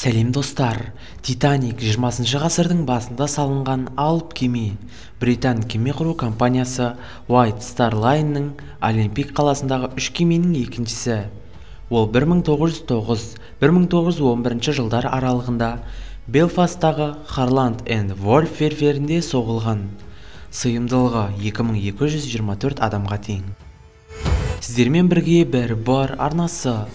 Сәлем достар, Титаник 20 ғасырдың басында салынған алып кеме. Британ кеме құру компаниясы White Star Line'ның Олимпик қаласындағы 3 кеменің екіншісі. Ол 1909-1911 жылдар аралығында Белфасттағы Harland and Wolff ферверінде соғылған. Сыйымдылығы 2224 адамға тең. Сіздермен бірге бір бар арнасы.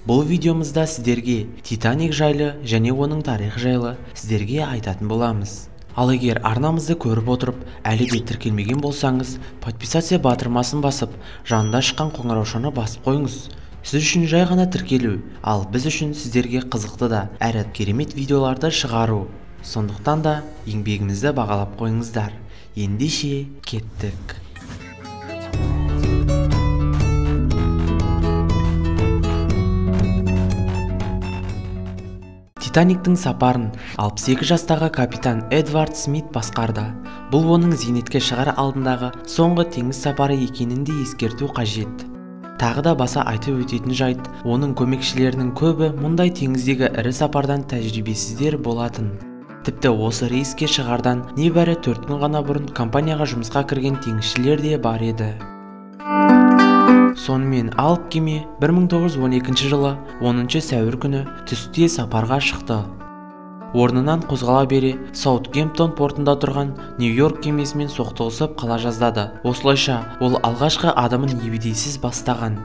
Бұл видеомызда сіздерге Титаник жайлы және оның тарихы жайлы сіздерге айтатын боламыз. Ал егер арнамызды көріп отырып, әлі де тіркелмеген болсаңыз, подписация батырмасын басып, жанында шыққан қоңыраушаны басып қойыңыз. Сіз үшін жай ғана тіркелу, ал біз үшін сіздерге қызықты да әрі керемет видеоларды шығару. Сондықтан да еңбегімізді бағалап қойыңыздар. Ендеше кеттік. Титаниктің сапарын 62 жастағы капитан Эдвард Смит басқарды. Бұл оның зейнетке шығар алдындағы соңғы теңіз сапары екенін де ескерту қажет. Тағы да баса айтып өтетін жайт, оның көмекшілерінің көбі мұндай теңіздегі ірі сапардан тәжірибесіздер болатын. Тіпті осы рейске шығардан небәрі 4 күн ғана бұрын компанияға жұмысқа кірген теңізшілер де бар еді. Сонымен алып кеме 1912 жылы 10 сәуір күні түсте сапарға шықты. Орнынан қозғала бере Саутгемптон портында тұрған Нью-Йорк кемесімен соқтығысып қала жаздады. Осылайша ол алғашқы адымын ебедейсіз бастаған.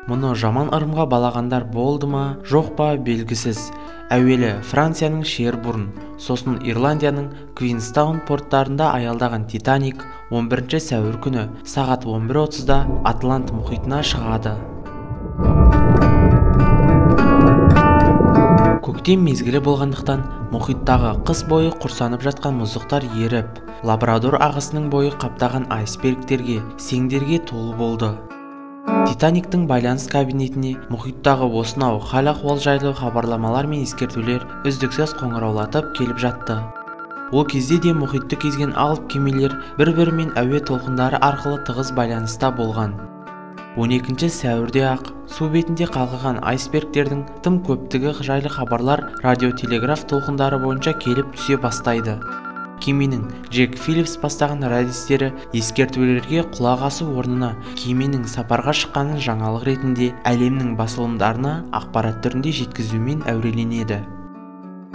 Мұны жаман ырымға балағандар болды ма, жоқ па белгісіз. Әуелі Францияның Шербурн, сосын Ирландияның Квинстаун порттарында аялдаған Титаник 11 сәуір күні сағат 11:30-да Атлант мұхитына шығады. Көктем мезгілі болғандықтан мұхиттағы қыс бойы құрсанып жатқан мұздықтар еріп, Лабрадор ағысының бойы қаптаған айсбергтерге, сеңдерге толы болды. Титаниктің байланыс кабинетіне мұхиттағы осынау хал-ахуал жайлы хабарламалар мен ескертулер үздіксіз қоңыраулатып келіп жатты. Ол кезде де мұхитты кезген алып кемелер бір-бірімен әуе толқындары арқылы тығыз байланыста болған. 12 сәуірде-ақ су бетінде қалғыған айсбергтердің тым көптігі жайлы хабарлар радиотелеграф толқындары бойынша келіп түсе бастайды. Кеменің Джек Филлипс бастаған радистері ескертулерге құлақ асу орнына кеменің сапарға шыққанын жаңалық ретінде әлемнің басылымдарына ақпарат түрінде жеткізумен әуреленеді.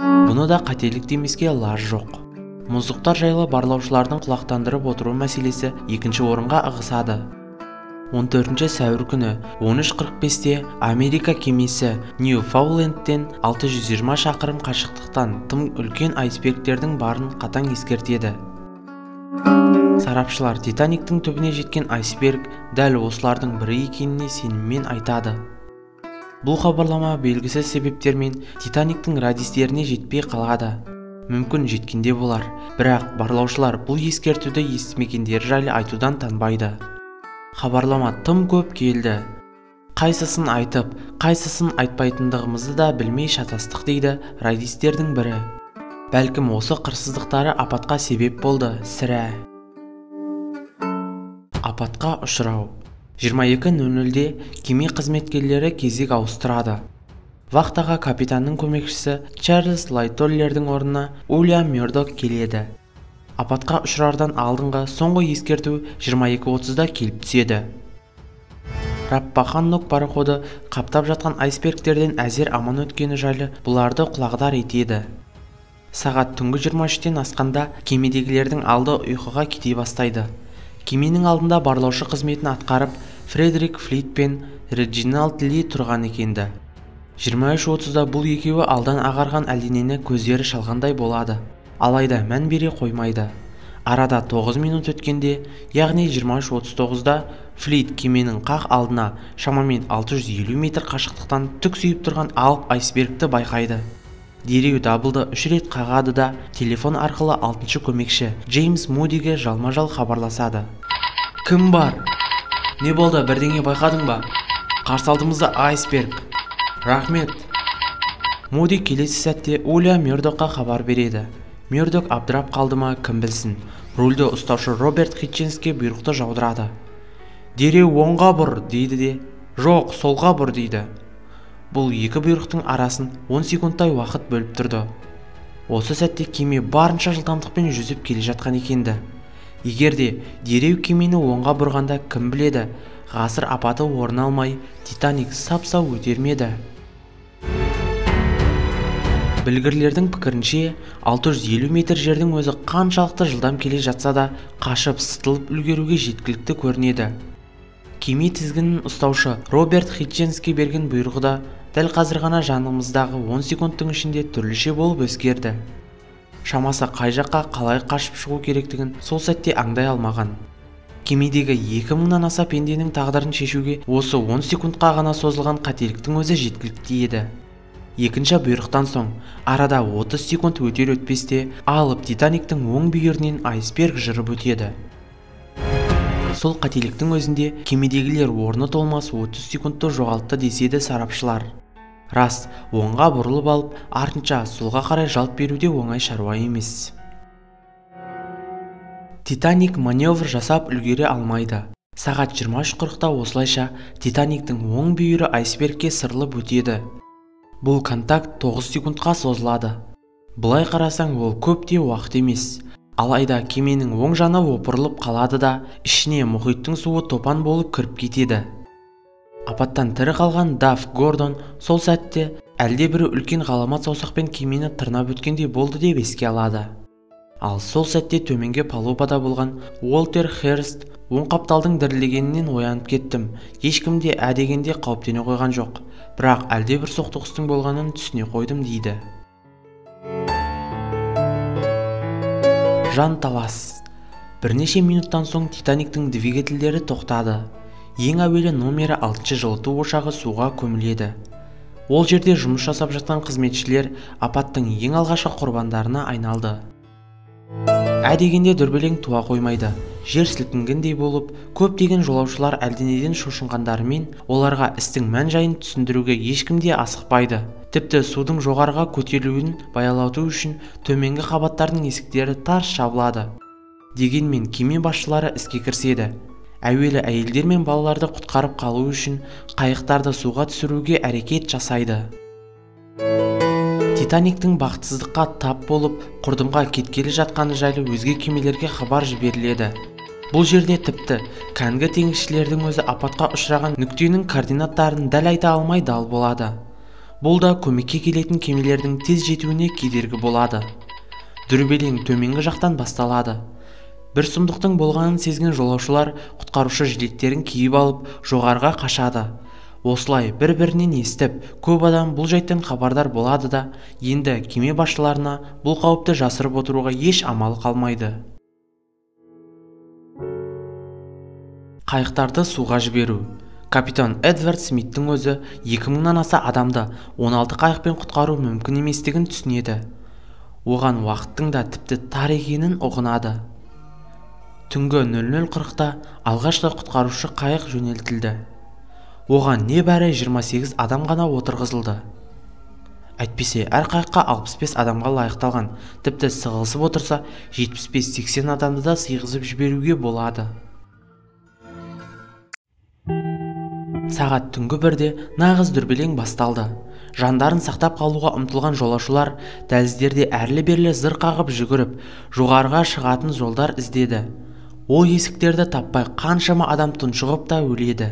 Бұны да қателік демеске лаж жоқ. Мұздықтар жайлы барлаушылардың құлақтандырып отыру мәселесі екінші орынға ығысады. 14 сәуір күні 13:45-те Америка кемесі Ньюфаундлендтен 620 шақырым қашықтықтан тым үлкен айсбергтердің барын қатаң ескертеді. Сарапшылар Титаниктің түбіне жеткен айсберг дәл осылардың бірі екеніне сеніммен айтады. Бұл хабарлама белгісіз себептермен Титаниктің радистеріне жетпей қалады. Мүмкін жеткенде болар, бірақ барлаушылар бұл ескертуді естімегендері жайлы айтудан танбайды. Хабарлама тым көп келді. Қайсысын айтып, қайсысын айтпайтындығымызды да білмей шатастық дейді радистердің бірі. Бәлкім осы қырсыздықтары апатқа себеп болды, сірә. Апатқа ұшырау. 22:00-де кеме қызметкерлері кезек ауыстырады. Вахтаға капитанның көмекшісі Чарльз Лайтоллердің орнына Уильям Мёрдок келеді. Апатқа ұшырардан алдыңғы соңғы ескерту 22:30-да келіп түседі. Раппаханнок пароходы қаптап жатқан айсбергтерден әзер аман өткені жайлы бұларды құлағдар етеді. Сағат түнгі 23-тен асқанда кемедегілердің алды ұйқыға кете бастайды. Кеменің алдында барлаушы қызметін атқарып Фредерик Флит пен Реджиналд Ли тұрған екенді. 23:30-да бұл екеуі алдан ағарған әлденені көздері шалғандай болады. Алайда мән бере қоймайды. Арада 9 минут өткенде, яғни 23:39-да Флит кеменің қақ алдына шамамен 650 метр қашықтықтан түк сүйіп тұрған алып айсбергті байқайды. Дереу дабылды 3 рет қағады да телефон арқылы 6-шы көмекші Джеймс Мудиге жалма-жал хабарласады. Кім бар? Не болды, бірдеңе байқадың ба? Қарсы алдымызда айсберг. Рахмет. Муди келесі сәтте Уильям Мёрдокқа хабар береді. Мёрдок абдырап қалды ма, кім білсін. Рульді ұстаушы Роберт Хитченске бұйрықты жаудырады. Дереу оңға бұр дейді де, жоқ, солға бұр дейді. Бұл екі бұйрықтың арасын 10 секундтай уақыт бөліп тұрды. Осы сәтте кеме барынша жылдамдықпен жүзіп келе жатқан екенді. Егерде дереу кемені оңға бұрғанда кім біледі, ғасыр апаты орын алмай Титаник сап-сау өтер ме еді? Білгірлердің пікірінше 650 метр жердің өзі қаншалықты жылдам келе жатса да қашып сытылып үлгеруге жеткілікті көрінеді. Кеме тізгінін ұстаушы Роберт Хитченске берген бұйрығы да дәл қазір ғана жанымыздағы 10 секундтың ішінде түрліше болып өзгерді. Шамасы қай жаққа қалай қашып шығу керектігін сол сәтте аңдай алмаған. Кемедегі 2000-нан аса пенденің тағдырын шешуге осы 10 секундқа ғана созылған қателіктің өзі жеткілікті еді. Екінші бұйрықтан соң арада 30 секунд өтер-өтпесте алып Титаниктің оң бүйірінен айсберг жырып өтеді. Сол қателіктің өзінде кемедегілер орны толмас 30 секундты жоғалтты деседі сарапшылар. Рас, оңға бұрылып алып, артынша солға қарай жалт беруде оңай шаруа емес. Титаник маневр жасап үлгере алмайды. Сағат 23:40-та осылайша Титаниктің оң бүйірі айсбергке сырылып өтеді. Бұл контакт 9 секундқа созылады. Бұлай қарасаң ол көп те уақыт емес. Алайда кеменің оң жаны опырылып қалады да, ішіне мұхиттың суы топан болып кіріп кетеді. Апаттан тірі қалған Даф Гордон сол сәтте әлде бірі үлкен ғаламат саусақпен кемені тырнап өткендей болды деп еске алады. Ал сол сәтте төменге палубада болған Уолтер Херст оң қапталдың дірілдегенінен оянып кеттім. Ешкімде әдегенде қауіптене қойған жоқ. Бірақ әлде бір соқтығыстың болғанын түсіне қойдым дейді. Жанталас. Бірнеше минуттан соң Титаниктің двигательдері тоқтады. Ең әуелі номері 6 жылыту ошағы суға көміледі. Ол жерде жұмыс жасап жатқан қызметшілер апаттың ең алғашқы құрбандарына айналды. Әдегенде дүрбелең туа қоймайды. Жер сілкінгендей болып, көптеген жолаушылар әлденеден шошынғандарымен оларға істің мән-жайын түсіндіруге ешкімде асықпайды. Тіпті судың жоғарыға көтерілуін баялату үшін төменгі қабаттардың есіктері тарс жабылады. Дегенмен кеме басшылары іске кіріседі. Әуелі әйелдер мен балаларды құтқарып қалу үшін қайықтарды суға түсіруге әрекет жасайды. Титаниктің бақытсыздыққа тап болып, құрдымға кеткелі жатқаны жайлы өзге кемелерге хабар жіберіледі. Бұл жерде тіпті кәнігі теңізшілердің өзі апатқа ұшыраған нүктенің координаттарын дәл айта алмай дал болады. Бұл да көмекке келетін кемелердің тез жетуіне кедергі болады. Дүрбелең төменгі жақтан басталады. Бір сұмдықтың болғанын сезген жолаушылар құтқарушы жилеттерін киіп алып жоғарыға қашады. Осылай бір-бірінен естіп, көп адам бұл жайттан хабардар болады да, енді кеме басшыларына бұл қауіпті жасырып отыруға еш амалы қалмайды. Қайықтарды суға жіберу. Капитан Эдвард Смиттің өзі 2000-нан аса адамды 16 қайықпен құтқару мүмкін еместігін түсінеді. Оған уақыттың да тіпті тар екенін ұғынады. Түнгі 00:40-та алғашқы құтқарушы қайық жөнелтілді. Оған небәрі 28 адам ғана отырғызылды. Әйтпесе әр қайыққа 65 адамға лайықталған, тіпті сығылысып отырса 75-80 адамды да сыйғызып жіберуге болады. Сағат түнгі 1-де нағыз дүрбелең басталды. Жандарын сақтап қалуға ұмтылған жолаушылар дәліздерде әрлі-берлі зыр қағып жүгіріп, жоғарыға шығатын жолдар іздеді. Ол есіктерді таппай қаншама адам тұншығып та өледі.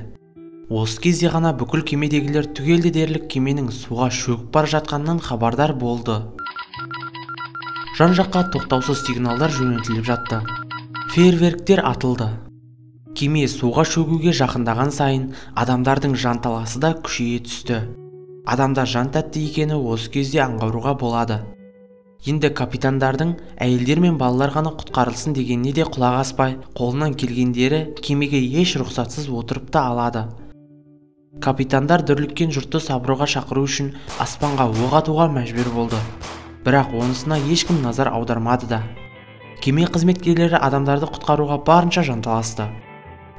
Осы кезде ғана бүкіл кемедегілер түгелді дерлік кеменің суға шөгіп бара жатқанынан хабардар болды. Жан-жаққа тоқтаусыз сигналдар жөнелтіліп жатты. Фейерверктер атылды. Кеме суға шөгуге жақындаған сайын адамдардың жанталасы да күшейе түсті. Адамда жан тәтті екені осы кезде аңғаруға болады. Енді капитандардың әйелдер мен балалар ғана құтқарылсын дегеніне де құлақ аспай, қолынан келгендері кемеге еш рұқсатсыз отырып та алады. Капитандар дүрліккен жұртты сабыруға шақыру үшін аспанға оқ атуға мәжбүр болды. Бірақ онысына ешкім назар аудармады да. Кеме қызметкерлері адамдарды құтқаруға барынша жанталасты.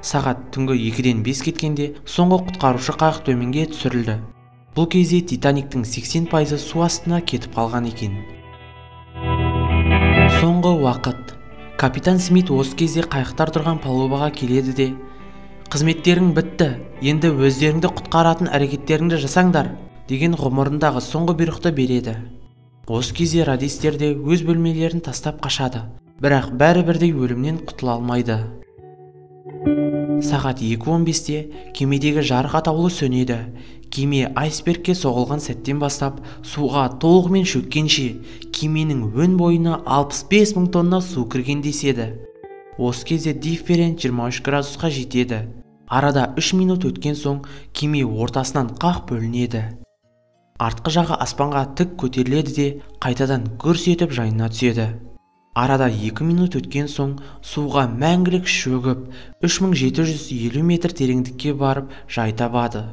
Сағат түнгі 2-ден 5 кеткенде соңғы құтқарушы қайық төменге түсірілді. Бұл кезде Титаниктің 80% су астына кетіп қалған екен. Соңғы уақыт. Капитан Смит осы кезде қайықтар тұрған палубаға келеді де: "Қызметтерің бітті, енді өздеріңді құтқаратын әрекеттеріңді жасаңдар", деген ғұмырындағы соңғы бұйрықты береді. Осы кезде радистер де өз бөлмелерін тастап қашады, бірақ бәрібірдей өлімнен құтыла алмайды. Сағат 2:15-те кемедегі жарық атаулы сөнеді. Кеме айсбергке соғылған сәттен бастап суға толығымен шөккенше кеменің өн бойына 65 000 тонна су кірген деседі. Осы кезде дифферент 23 градусқа жетеді. Арада 3 минут өткен соң кеме ортасынан қақ бөлінеді. Артқы жағы аспанға тік көтеріледі де қайтадан гүрс етіп жайына түседі. Арада 2 минут өткен соң суға мәңгілік шөгіп 3750 метр тереңдікке барып жай табады.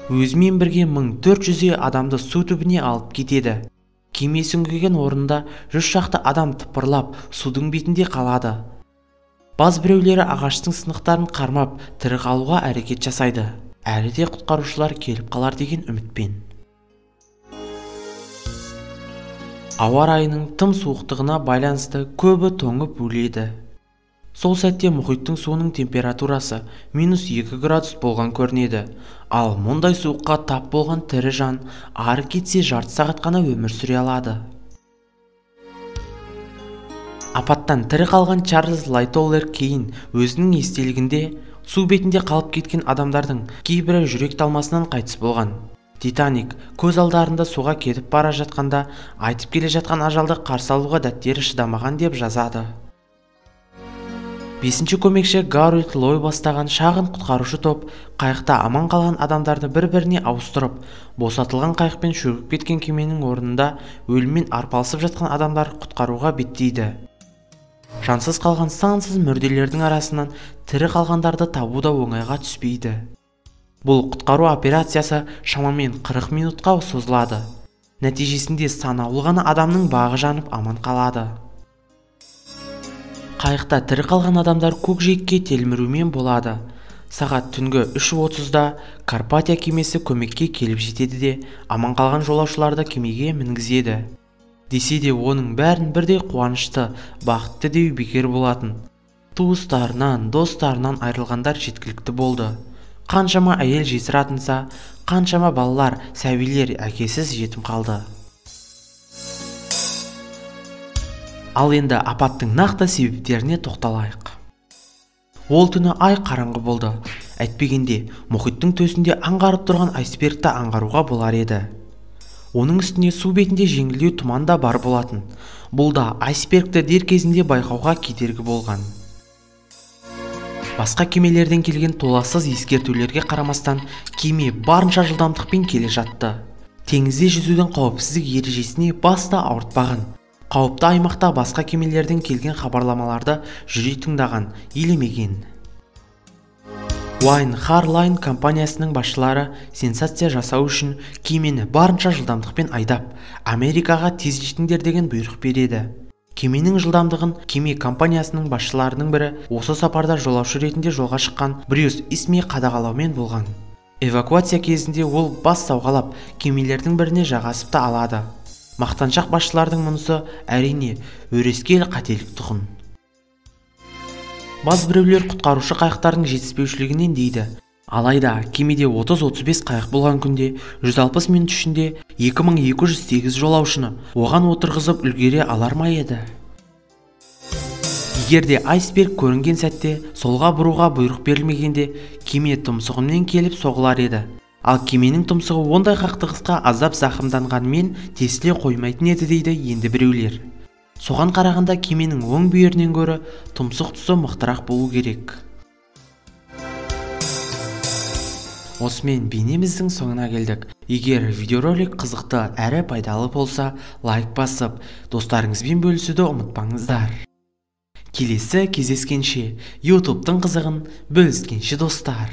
Өзімен бірге 1400 адамды су түбіне алып кетеді. Кеме сүңгіген орында 100 шақты адам тыпырлап судың бетінде қалады. Баз біреулері ағаштың сынықтарын қармап тірі қалуға әрекет жасайды. Әлі де құтқарушылар келіп қалар деген үмітпен. Ауа райының тым суықтығына байланысты көбі тоңып өледі. Сол сәтте мұхиттың суының температурасы -2 градус болған көрінеді. Ал мұндай суыққа тап болған тірі жан ары кетсе жарты сағат қана өмір сүре алады. Апаттан тірі қалған Чарльз Лайтоллер кейін өзінің естелігінде су бетінде қалып кеткен адамдардың кейбірі жүрек талмасынан қайтыс болған. Титаник көз алдарында суға кетіп бара жатқанда айтып келе жатқан ажалды қарсы алуға дәттері шыдамаған деп жазады. 5-ші көмекші Гарольд Лой бастаған шағын құтқарушы топ қайықта аман қалған адамдарды бір-біріне ауыстырып, босатылған қайықпен шөгіп кеткен кеменің орнында өліммен арпалысып жатқан адамдар құтқаруға беттейді. Жансыз қалған сансыз мүрделердің арасынан тірі қалғандарды табу да оңайға түспейді. Бұл құтқару операциясы шамамен 40 минутқа созылады. Нәтижесінде санаулы ғана адамның бағы жанып аман қалады. Қайықта тірі қалған адамдар көкжиекке телмірумен болады. Сағат түнгі 3:30-да Карпатия кемесі көмекке келіп жетеді де аман қалған жолаушыларды кемеге мінгізеді. Десе де оның бәрін бірдей қуанышты, бақытты деу бекер болатын. Туыстарынан, достарынан айырылғандар жеткілікті болды. Қаншама әйел жесір атынса, қаншама балалар, сәбилер әкесіз жетім қалды. Ал енді апаттың нақты себептеріне тоқталайық. Ол түні ай қараңғы болды. Әйтпегенде мұхиттың төсінде аңғарып тұрған айсбергті аңғаруға болар еді. Оның үстіне су бетінде жеңілдеу тұман да бар болатын. Бұл да айсбергті дер кезінде байқауға кедергі болған. Басқа кемелерден келген толассыз ескертулерге қарамастан кеме барынша жылдамдықпен келе жатты. Теңізде жүзудің қауіпсіздік ережесіне баста ауыртпаған. Қауіпті аймақта басқа кемелерден келген хабарламаларды жүре тыңдаған, елемеген. Wine Harline компаниясының басшылары сенсация жасау үшін кемені барынша жылдамдықпен айдап, Америкаға тез жетіңдер деген бұйрық береді. Кеменің жылдамдығын кеме компаниясының басшыларының бірі осы сапарда жолаушы ретінде жолға шыққан Брюс Исме қадағалаумен болған. Эвакуация кезінде ол бас сауғалап, кемелердің біріне жағасып та алады. Мақтаншақ басшылардың мұнысы әрине өрескел қателік тұғын. Баз біреулер құтқарушы қайықтардың жетіспеушілігінен дейді. Алайда кемеде 30-35 қайық болған күнде 160 минут ішінде 2208 жолаушыны оған отырғызып үлгере алар ма еді? Егерде айсберг көрінген сәтте солға бұруға бұйрық берілмегенде кеме тұмсығымен келіп соғылар еді. Ал кеменің тұмсығы ондай қақтығысқа азап зақымданғанымен тесіле қоймайтын еді дейді енді біреулер. Соған қарағанда кеменің оң бүйірінен гөрі тұмсық тұсы мықтырақ болу керек. Осымен бейнеміздің соңына келдік. Егер видеоролик қызықты әрі пайдалы болса, лайк басып, достарыңызбен бөлісуді ұмытпаңыздар. Келесі кездескенше, YouTube'тың қызығын бөліскенше достар.